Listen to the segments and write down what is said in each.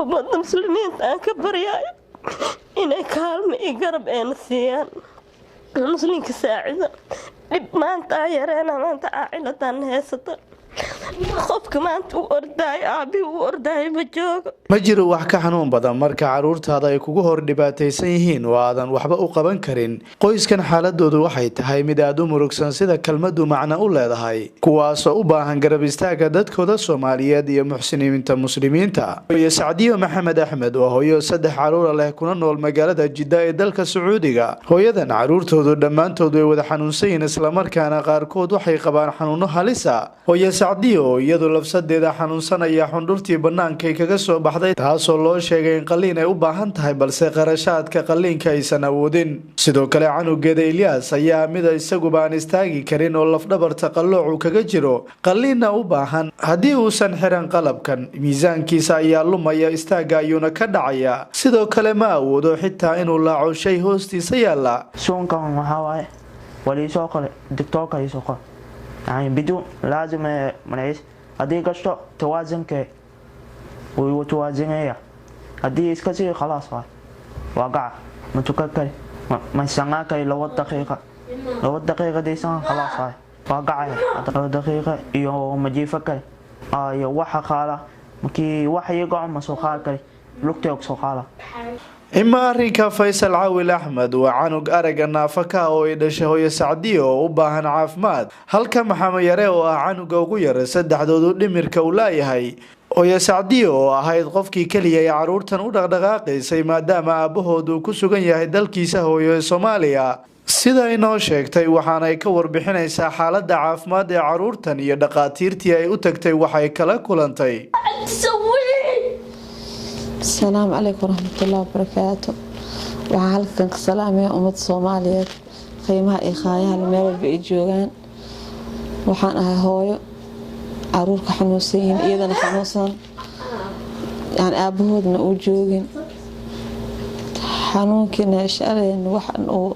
ummadda muslimiinta aan ka baryayo inay kaalmo iyo garab eena siiyaan muslimka saacida dhib maanta yareena maanta caaciladan heysata qofka maanta u ordaay aabi u ordaay ma joogo ma jiro wax ka xanuun badan marka caruurtaada ay kugu hor dhibaataysan yihiin oo aadan waxba u qaban karin qoyskan xaaladoodu waxay tahay mid aad u murugsan sida kelmadu macno u leedahay kuwaasoo u baahan garab istaaga dadkooda Soomaaliyeed iyo muxsiniinta muslimiinta iyo Sacdiyo Maxamed Axmed oo hooyo 3 caruur leh kuna nool magaalada Jidda ee dalka Sacuudiga hooyadan caruurtoodu dhamaantood way wada xanuunsan yihiin isla markaana qaarkood waxay qabaan xanuuno halis ah hooyo Sacdiyo iyadoo lafsadeeda xanuunsanaya xundurtii banaanka kaga soo baxday taasoo loo sheegay in qaliin ay u baahan tahay balse qarashaadka qaliinka aysan awoodin sidoo kale canugeeda Ilyas ayaa mid isagu baan istaagi karin oo lafdhabarta qaloocu kaga jiro qaliina u baahan hadii uusan xiran qalabkan miisaankiisa ayaa lumaya istaaga ayuuna ka dhacaya sidoo kale ma awoodo xitaa inuu laaco shay hoostiisa yaala soonkan waxa waaye wali soo qale tiktok ay soo qale يعني بدون لازم منعيش هدي قشطة توازن كي وتوازنية هدي إسكسي خلاص واقع متككل ما يسنعك لو الدقيقة دي سنة خلاص واقع دقيقة يوم مجيفك يو وحا خالة مكي وحا يقع مسوخالك لوكتيوك سوخالة إما أريكا فيصل عاوil أحمد وعنق أرق النافكا oo ay dhashay hooyo Sacdiyo oo u baahan caafimaad halka Maxamed Yare oo canuga ugu yar saddexdoodu dhimirka u laayahay hooyo Sacdiyo oo ahayd qofkii kaliya ee caruurtan u dhaqdhaqaaqaysay maadaama aabahoodu ku sugan yahay dalkiisa hooyo Soomaaliya sida inoo sheegtay waxaana ay ka warbixinaysaa xaaladda caafimaad ee caruurtan iyo dhaqaatiirtii ay u tagtay waxay kala kulantay السلام عليكم ورحمة الله وبركاته وعليكم السلام يا أمة الصومالية قيمها إخايا المال بيجوغان وحنا هوي عروق حنوسين إذا حنوسن يعني أبوه نوجوغين حنون كنا شألين وحن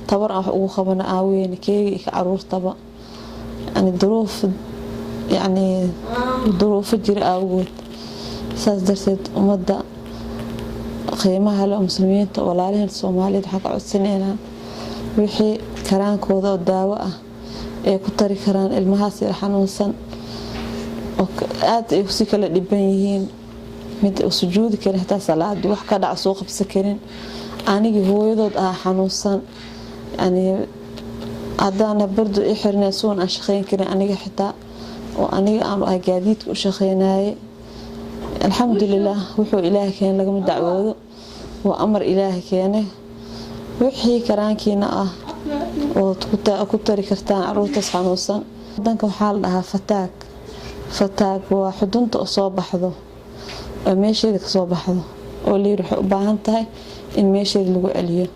طبعا وخبنا آوين كي عروق طبعا يعني ظروف جري أوجود saas darteed umada qiimaha leh muslimiinta walaalaha Soomaaliyeed waxa ka codsanayna wixii karaankooda daawo ah ee ku tari karaan ilmahaas xanuunsan oo aad ay si kala dhiban yihiin mid u sujuudi kara xitaa salaad wax ka dhac soo qabsan karin anigi hooyadood xanuunsan yani adana bardu i xirnaysoon aan shaqeyn karin aniga xitaa oo aniga aan gaadiid u shaqeynaaye الحمد لله وحو إلهي كان لكم الدعوة وأمر إلهي كان وحي كرانكينا وكتري كرتان عروض تصحى نوصن دانك وحال لها فتاك وحدونت أصاب بحضو ماشي لك أصاب بحضو واللي يروح أباهنتهي إن ماشي لك أليه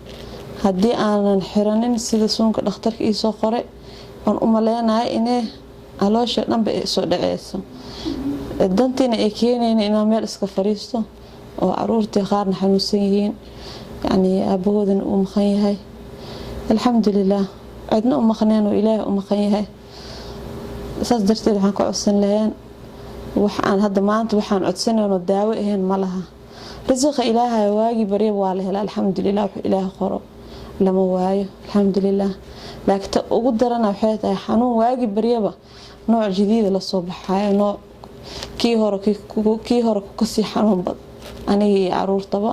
هدي أنا نحرانين سيدة سونك الأخترك إيسو قرأ وأن أمالينا إنه علوش نبقى إيسو دعيسو dantina ay keeneen inaan meel iska fariisto oo caruurtii qaarna xanuunsan yihiin yani aboodan uu maqan yahay alxamdulillaah cidna u maqneen oo ilaahay u maqan yahay saas darteed waxaan ka codsan lahayn waxaan hadda maanta waxaan codsanayno daawo ahayn ma laha risiqa ilaahay waagi bariya waa la helaa alxamdulillaah wax ilaahay qoro lama waayo alxamdulillaah laakiin ugu darana waxay tahay xanuun waagi bariyaba nooc jadiid la soo baxayo nooc kii hore ka sii xanuun bad aniga iyo caruurtaba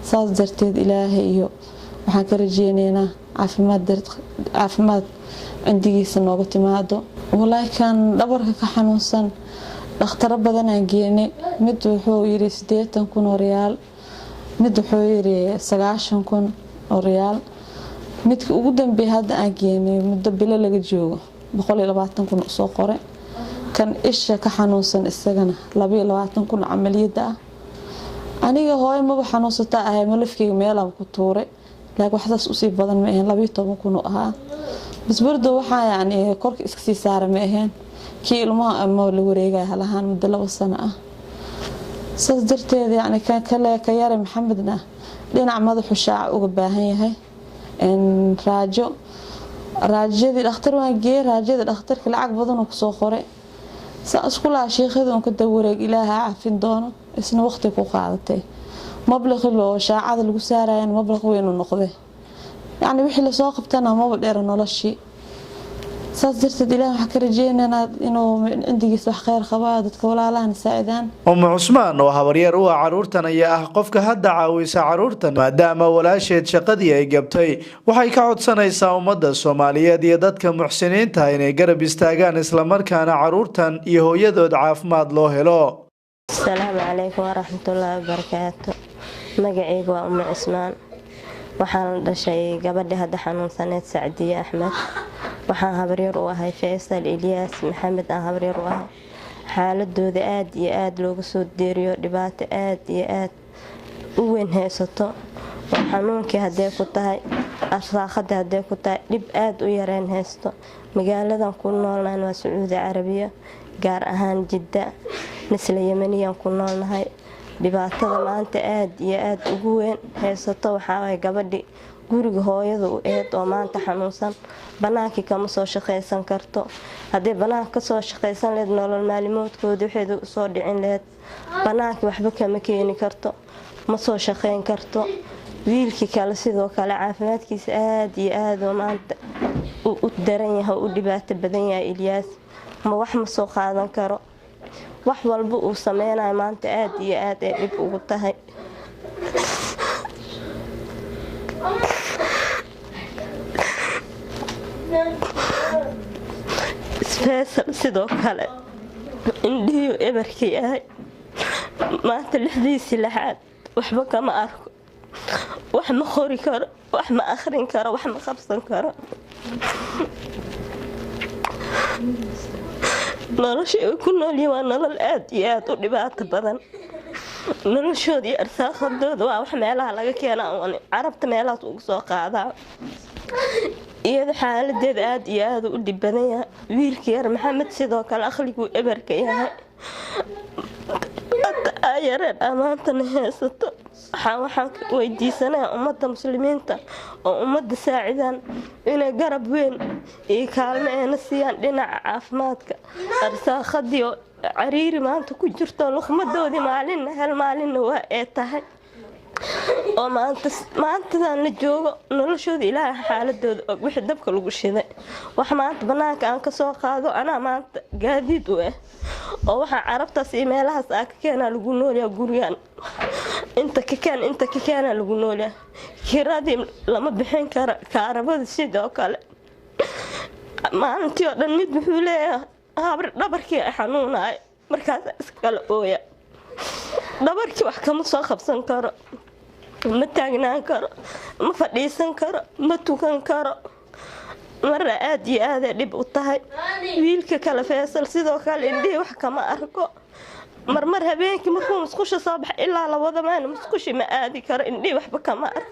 saas darteed ilaahay iyo waxaan ka rajeynaynaa caafimaad cindigiisa nooga timaado walaahi kan dhabarka ka xanuunsan dhaqtaro badan aan geynay mid wuxuu yiri 80,000 oo riyaal mid wuxuu yiri 90,000 oo riyaal midka ugu dambeeyay hadda aan geynay muddo bilo laga joogo 120,000 soo qoray kan isha ka xanuunsan isagana 22,000 amaliyada aniga hooyo ma xanuunsata ahay malafkeyga meel aan ku tuuray laakiin waxaas u sii badan ma ahayn 12,000 ahaa bisbardo waxa yani korka iska sii saaray ma ahayn kii ilmaha ama la wareegay halahan muddo 2 sano ah saas darteed yani kan kale ka yar Maxamedna dhinac madaxu shaac uga baahan yahay in raajadii dhakhtar waan geeyay raajada dhakhtarka lacag badan oo soo qoray سأسكولها شيخة كنت ورق إلها عفين دونه إسنا وقتك وقاعدتي مبلغ اللي شاعة القسارة يعني مبلغ وين النقطة يعني وحي اللي ساقبتنا ما بدير ولا شيء صدرت إلهي حكى رجينا إنه عندي صح خير خوادتك ولا لا نساعدان عثمان oo habaryar u caruurtan ayaa ah qofka hadda caawisa caruurtan maadaama walaasheed shaqadii ay gabtay waxay ka codsanaysaa ummadda Soomaaliyeed iyo dadka muxsiniinta inay garab istaagaan isla markaana caruurtan iyo hooyadood caafimaad loo helo. Assalaamu alaykum wa rahmatullahi wa barakaatuh. Magacaygu waa Umm Cusmaan. Waxaan dhashay gabadha hadda xanuunsaneed Saadiya Axmed. waxaan habaryar u ahay Faysal Ilyas Maxamed aan habaryar u ahay xaaladooda aad iyo aad looga soo deeriyo dhibaato aad iyo aad u weyn haysato xanuunkii hadee ku tahay arsaaqada hadee ku tahay dhib aad u yareen haysto magaaladan ku noolnahay waa Sacuudi Carabiya gaar ahaan Jidda misla Yemeniyan ku noolnahay dhibaatada maanta aad iyo aad ugu weyn haysato waxa ay gabadhi guriga hooyada u eed oo maanta xanuunsan banaanka kama soo shaqeysan karto hadii banaanka soo shaqeysan leed nolol maalimoodkooda waxay soo dhicin leed banaanka waxba kama keeni karto ma soo shaqeyn karto wiilkii kale sidoo kale caafimaadkiisa aad iyo aad oo maanta u daran yahay u dhibaato badan yahay Ilyas ma wax ma soo qaadan karo wax walba uu sameeyay maanta aad iyo aad ay dhib ugu tahay Faysal sidoo kale indhiyo ebarkii ahay maanta lixdiisii laxaad waxba kama arko wax ma qori karo wax ma akhrin karo wax ma qabsan karo nolosha ay ku noolyihiin waa nolol aad iyo aad u dhibaato badan noloshooda iyo arsaaqadooda waa wax meelaha laga keenaa carabta meelahaas ugu soo qaadaa iyada xaaladeeda aad iyo aad u dhib badan yahay wiilkii yar Maxamed sidoo kale akhligu ebarka yahay ayareen amaantana haysato waxaan weydiisanaa ummadda muslimiinta oo ummadda saacidaan inay garab weyn iyo kaalmo ayna siiyaan dhinaca caafimaadka arsaaqadii oo cariiri maanta ku jirto luqmadoodii maalin waa ee tahay oo maantadan la joogo noloshooda Ilaahay xaaladooda og wixii dabka lagu shiday wax maanta banaanka aan ka soo qaado ana maanta gaadiid u ah oo waxa carabtaas iyo meelahaas ka keenaa lagu noolyahay gurigan inta ka keena lagu noolyahay kiradii lama bixin karo kaarabada sidoo kale maalintii oo dhan mid wuxuu leeyahay habar dhabarkii xanuunay markaas iskala ooya dhabarkii wax kama soo qabsan karo ma taagnaan karo ma fadhiisan karo ma tukan karo marna aad iyo aad dhib u tahay wiilka kale Faysal sidoo kale indhii wax kama arko marmar habeenkii markuu musqusha soo bax ilaa la wada maan musqushi ma aadi karo indhii waxba kama arko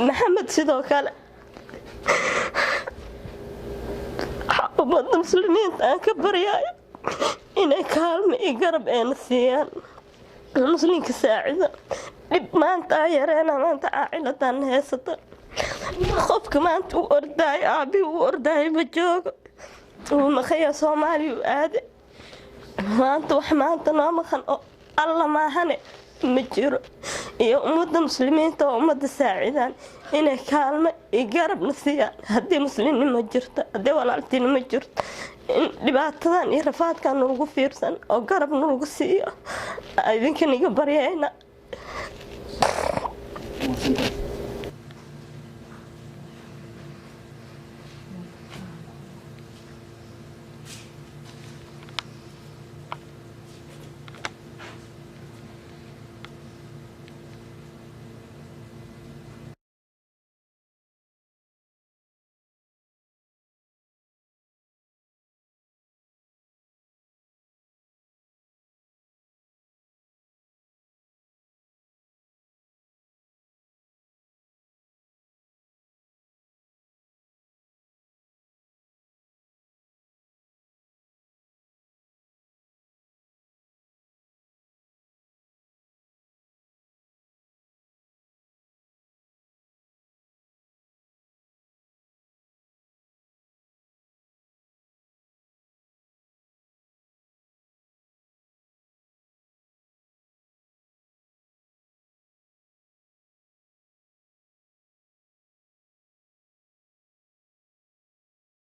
Maxamed sidoo kale ummadda muslimiinta aan ka baryayo inay kaalmo iyo garab ayna siiyaan muslimka saacida dhib maanta yareena maanta caa'iladan haysato qofka maanta u orday aabi u orday ma joogo uu maqaya Soomaali u aade maanta wax maanta noo maqan oo alla maahane ma jiro iyo ummadda muslimiinta oo ummadda saacidaan inay kaalmo iyo garab siiyaan haddii muslimnimo jirto haddii walaaltinimo jirto dhibaatadan iyo rafaadkan lagu fiirsan oo garab lagu siiyo idinka niga baryayna